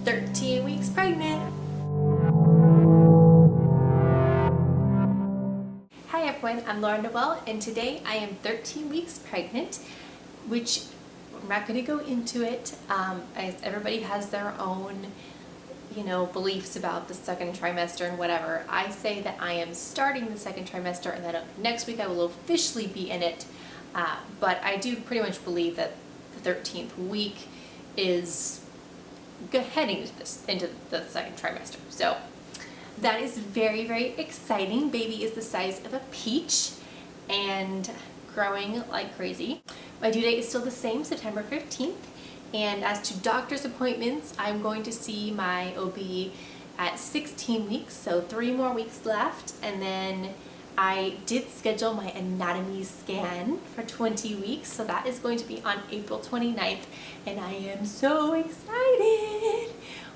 13 weeks pregnant. Hi everyone, I'm Noelle, and today I am 13 weeks pregnant, which I'm not going to go into it, as everybody has their own, beliefs about the second trimester and whatever. I say that I am starting the second trimester and that next week I will officially be in it, but I do pretty much believe that the 13th week is heading into the second trimester. So that is very, very exciting. Baby is the size of a peach and growing like crazy. My due date is still the same, September 15th. And as to doctor's appointments, I'm going to see my OB at 16 weeks, so 3 more weeks left. And then I did schedule my anatomy scan for 20 weeks, so that is going to be on April 29th, and I am so excited.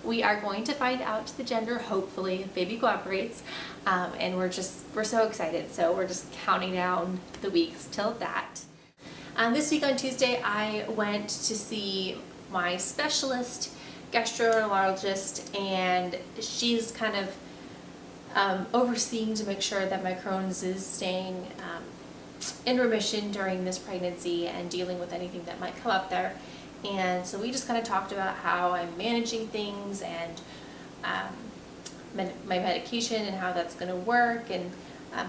We are going to find out the gender, hopefully, if baby cooperates, and we're so excited. So we're just counting down the weeks till that. This week on Tuesday, I went to see my specialist, gastroenterologist, and she's kind of overseeing to make sure that my Crohn's is staying in remission during this pregnancy and dealing with anything that might come up there. And so we just kind of talked about how I'm managing things and my medication and how that's going to work. And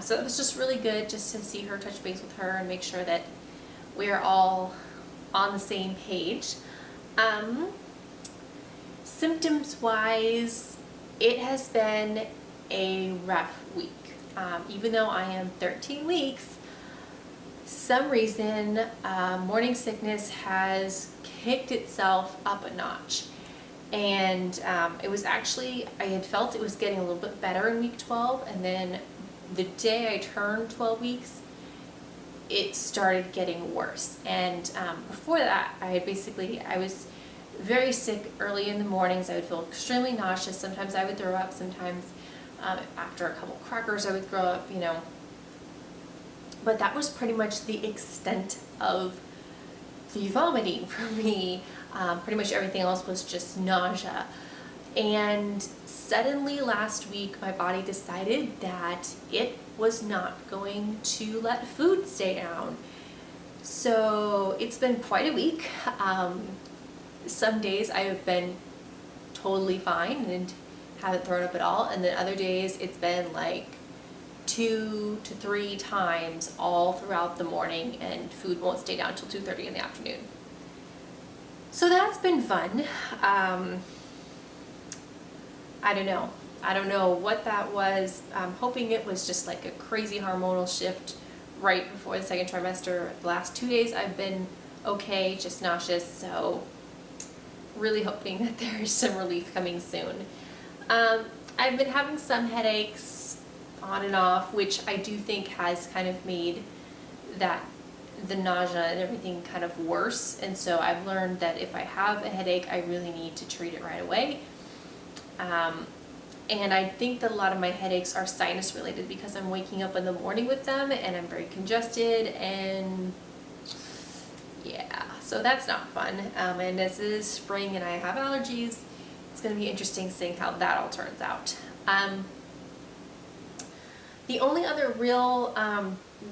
so it was just really good just to see her, touch base with her, and make sure that we're all on the same page. Symptoms-wise, it has been a rough week. Even though I am 13 weeks, some reason morning sickness has kicked itself up a notch. And it was actually, I had felt it was getting a little bit better in week 12, and then the day I turned 12 weeks, it started getting worse. And before that, I was very sick early in the mornings. I would feel extremely nauseous. Sometimes I would throw up. Sometimes after a couple crackers I would throw up, But that was pretty much the extent of the vomiting for me. Pretty much everything else was just nausea. And suddenly last week, my body decided that it was not going to let food stay down. So it's been quite a week. Some days I have been totally fine and haven't thrown up at all, and then other days it's been like 2 to 3 times all throughout the morning, and food won't stay down until 2:30 in the afternoon. So that's been fun. I don't know what that was. I'm hoping it was just like a crazy hormonal shift right before the second trimester. The last 2 days I've been okay, just nauseous, so really hoping that there's some relief coming soon. I've been having some headaches on and off, which I do think has kind of made the nausea and everything kind of worse. And so I've learned that if I have a headache, I really need to treat it right away. And I think that a lot of my headaches are sinus related because I'm waking up in the morning with them and I'm very congested, and yeah, so that's not fun. And as it is spring and I have allergies, it's going to be interesting seeing how that all turns out. The only other real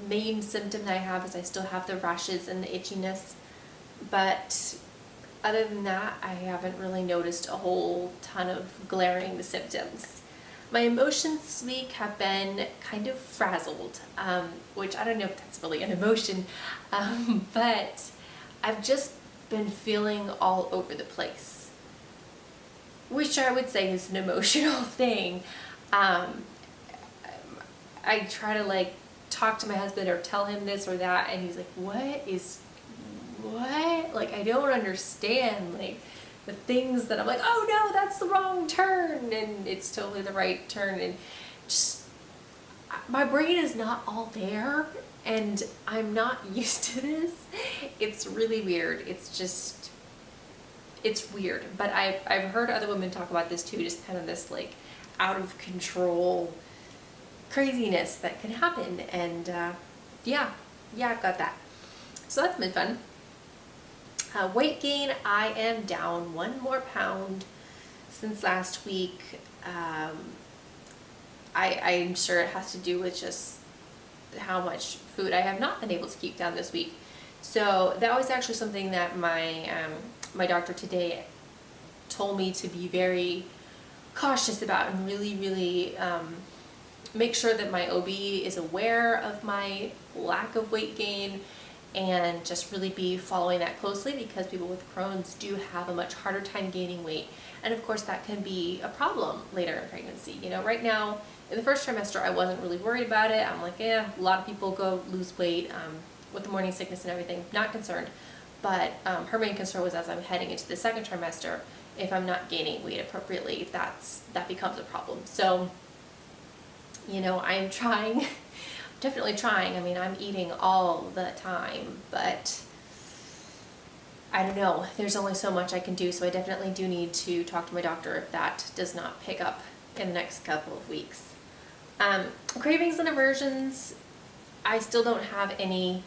main symptom that I have is I still have the rashes and the itchiness, but other than that, I haven't really noticed a whole ton of glaring symptoms. My emotions this week have been kind of frazzled, which I don't know if that's really an emotion, but I've just been feeling all over the place, which I would say is an emotional thing. I try to talk to my husband or tell him this or that, and he's like, what? Like, I don't understand, the things that I'm like, oh no, that's the wrong turn, and it's totally the right turn, and just, my brain is not all there, and I'm not used to this. It's really weird. It's weird, but I've heard other women talk about this too, just kind of this out of control craziness that can happen, and yeah, I've got that. So that's been fun. Weight gain, I am down 1 more pound since last week. I'm sure it has to do with just how much food I have not been able to keep down this week. So that was actually something that my doctor today told me to be very cautious about and really make sure that my OB is aware of my lack of weight gain and just really be following that closely, because people with Crohn's do have a much harder time gaining weight. And of course that can be a problem later in pregnancy. You know, right now in the first trimester I wasn't really worried about it. I'm like, a lot of people go lose weight with the morning sickness and everything, not concerned. But her main concern was, as I'm heading into the second trimester, if I'm not gaining weight appropriately, that becomes a problem. So, you know, I'm trying, definitely trying. I mean, I'm eating all the time, but I don't know. There's only so much I can do, so I definitely do need to talk to my doctor if that does not pick up in the next couple of weeks. Cravings and aversions, I still don't have any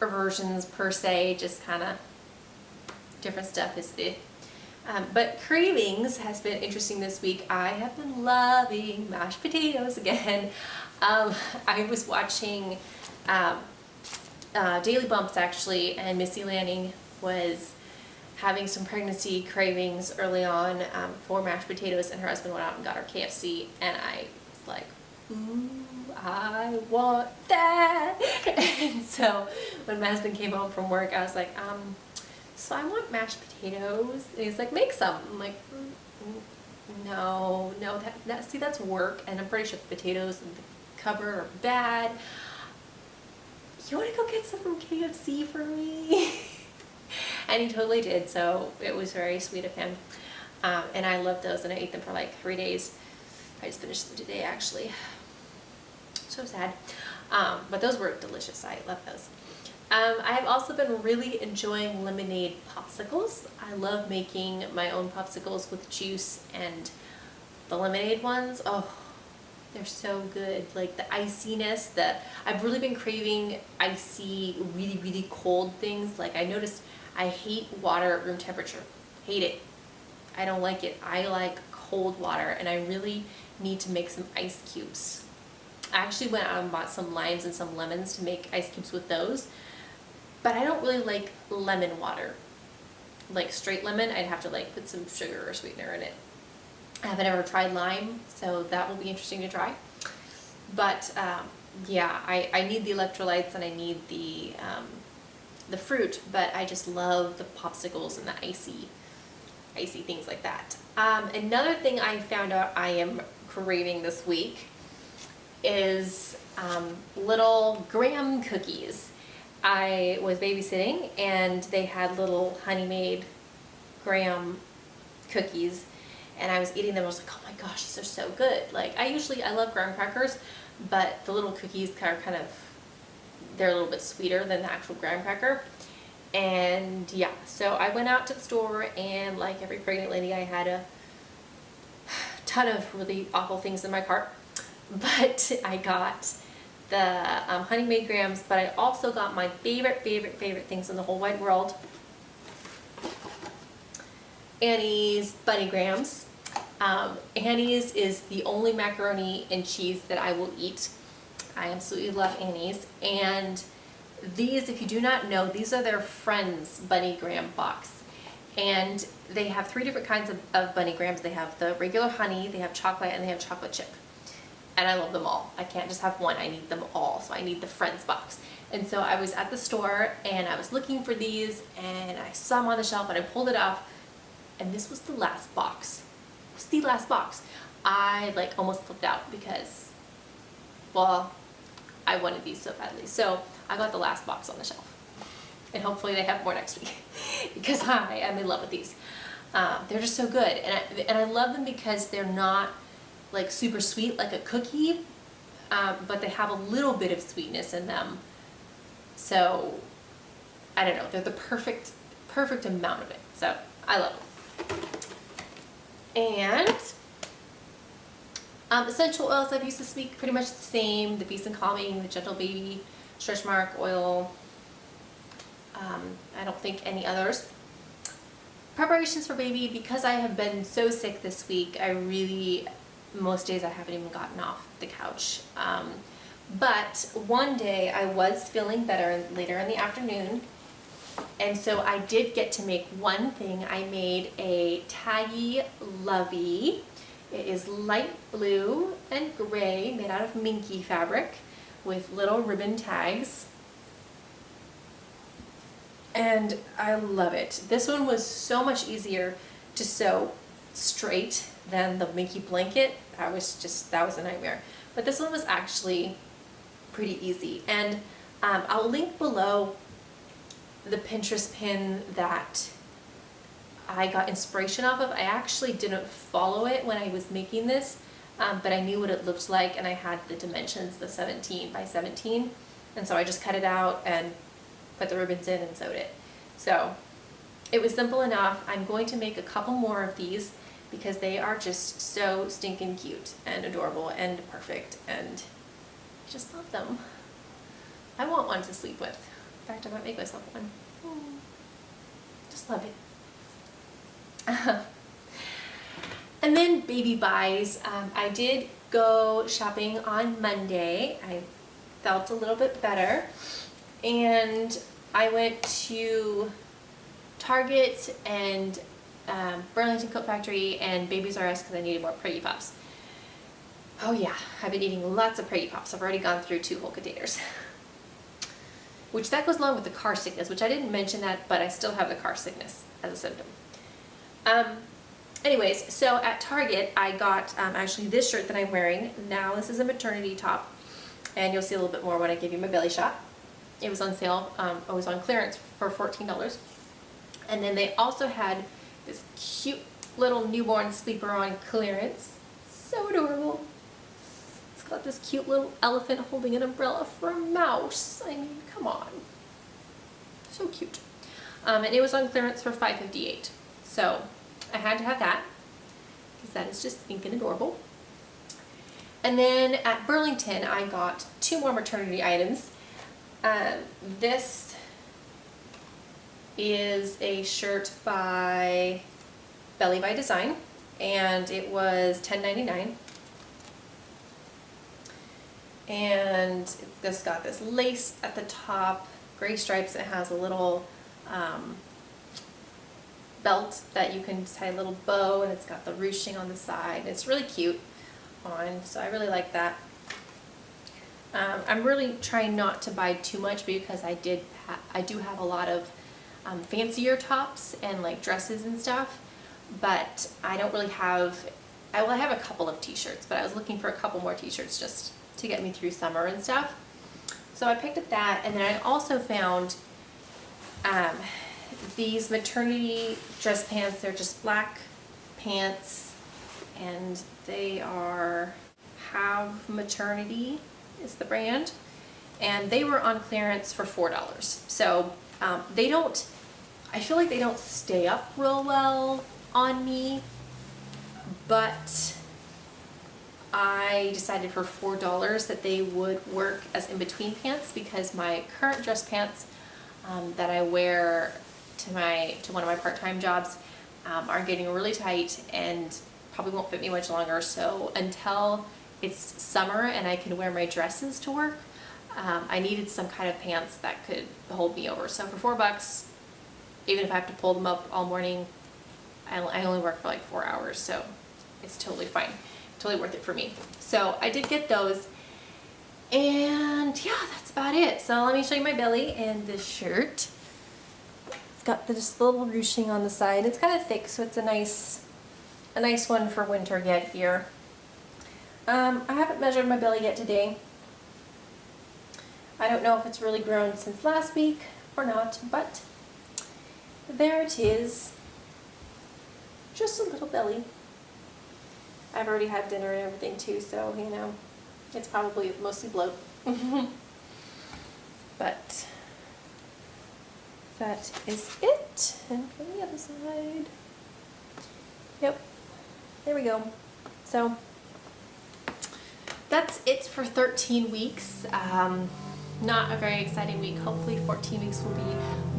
aversions per se, just kind of different stuff is it. But cravings has been interesting this week. I have been loving mashed potatoes again. I was watching Daily Bumps actually, and Missy Lanning was having some pregnancy cravings early on for mashed potatoes, and her husband went out and got her KFC, and I was like, ooh, I want that. And so when my husband came home from work, I was like, so I want mashed potatoes. And he's like, make some. I'm like, no, see, that's work, and I'm pretty sure the potatoes in the cupboard are bad. You want to go get some from KFC for me? And he totally did, so it was very sweet of him. And I love those, and I ate them for like 3 days. I just finished them today, actually. So sad. But those were delicious. I love those. I have also been really enjoying lemonade popsicles. I love making my own popsicles with juice, and the lemonade ones, oh, they're so good. Like the iciness, I've really been craving icy, really cold things. Like I noticed I hate water at room temperature. Hate it. I don't like it. I like cold water, and I really need to make some ice cubes. I actually went out and bought some limes and some lemons to make ice cubes with those. But I don't really like lemon water. Like straight lemon, I'd have to like put some sugar or sweetener in it. I haven't ever tried lime, so that will be interesting to try. But yeah, I need the electrolytes and I need the fruit, but I just love the popsicles and the icy things like that. Another thing I found out I am craving this week is little graham cookies. I was babysitting and they had little honey-made graham cookies, and I was eating them. I was like, oh my gosh, these are so good. Like I love graham crackers, but the little cookies are kind of, they're a little bit sweeter than the actual graham cracker. And yeah, so I went out to the store, and like every pregnant lady, I had a ton of really awful things in my cart. But I got the honey-made grahams, but I also got my favorite things in the whole wide world. Annie's Bunny Grahams. Annie's is the only macaroni and cheese that I will eat. I absolutely love Annie's. And these, if you do not know, these are their Friends Bunny Graham box. And they have 3 different kinds of Bunny Grahams. They have the regular honey, they have chocolate, and they have chocolate chip. And I love them all. I can't just have one, I need them all. So I need the Friends box. And so I was at the store and I was looking for these, and I saw them on the shelf, and I pulled it off, and this was the last box. It was the last box. I like almost flipped out because, well, I wanted these so badly. So I got the last box on the shelf. And hopefully they have more next week because I am in love with these. They're just so good. And I love them because they're not like super sweet like a cookie, but they have a little bit of sweetness in them. So I don't know, they're the perfect amount of it. So I love them. And essential oils I've used this week, pretty much the same: the Peace and Calming, the Gentle Baby, Stretch Mark oil. I don't think any others. preparations for baby, because I have been so sick this week, most days I haven't even gotten off the couch. But one day I was feeling better later in the afternoon, and so I did get to make one thing. I made a Taggie Lovey. It is light blue and gray, made out of minky fabric with little ribbon tags. And I love it. This one was so much easier to sew straight than the minky blanket. That was a nightmare. But this one was actually pretty easy. And I'll link below the Pinterest pin that I got inspiration off of. I actually didn't follow it when I was making this, but I knew what it looked like, and I had the dimensions, the 17 by 17. And so I just cut it out and put the ribbons in and sewed it. So it was simple enough. I'm going to make a couple more of these because they are just so stinking cute and adorable and perfect, and I just love them. I want one to sleep with. In fact, I might make myself one. Just love it. And then baby buys. I did go shopping on Monday. I felt a little bit better, and I went to Target and Burlington Coat Factory and Babies R Us because I needed more Pretty Pops. Oh yeah, I've been eating lots of Pretty Pops. I've already gone through 2 whole containers. Which that goes along with the car sickness, which I didn't mention that, but I still have the car sickness as a symptom. Anyways, so at Target I got actually this shirt that I'm wearing. Now this is a maternity top, and you'll see a little bit more when I give you my belly shot. It was on sale, it was on clearance for $14. And then they also had this cute little newborn sleeper on clearance. So adorable. It's got this cute little elephant holding an umbrella for a mouse. I mean, come on. So cute. And it was on clearance for $5.58. So I had to have that because that is just stinking adorable. And then at Burlington I got 2 more maternity items. This is a shirt by Belly by Design, and it was $10.99. And this got this lace at the top, gray stripes. It has a little belt that you can tie a little bow, and it's got the ruching on the side. It's really cute on, so I really like that. I'm really trying not to buy too much because I do have a lot of fancier tops and like dresses and stuff, but I don't really have, I have a couple of t-shirts, but I was looking for a couple more t-shirts just to get me through summer and stuff. So I picked up that, and then I also found these maternity dress pants. They're just black pants, and they are Have Maternity is the brand, and they were on clearance for $4. So they don't, I feel like they don't stay up real well on me, but I decided for $4 that they would work as in-between pants, because my current dress pants that I wear to one of my part-time jobs are getting really tight and probably won't fit me much longer. So until it's summer and I can wear my dresses to work, I needed some kind of pants that could hold me over. So for $4, even if I have to pull them up all morning, I only work for like 4 hours, so it's totally fine. Totally worth it for me. So I did get those, and yeah, that's about it. So let me show you my belly and this shirt. It's got this little ruching on the side. It's kind of thick, so it's a nice one for winter yet here. I haven't measured my belly yet today. I don't know if it's really grown since last week or not, but there it is. Just a little belly. I've already had dinner and everything too, so you know, it's probably mostly bloat. But that is it. And from the other side. Yep. There we go. So that's it for 13 weeks. Not a very exciting week. Hopefully 14 weeks will be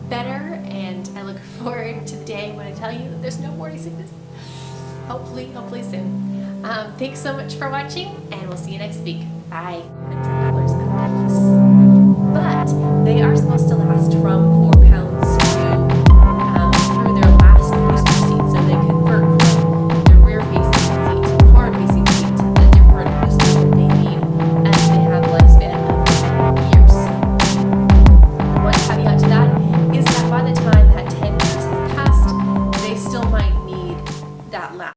better, and I look forward to the day when I tell you that there's no morning sickness. Hopefully soon. Thanks so much for watching, and we'll see you next week. Bye.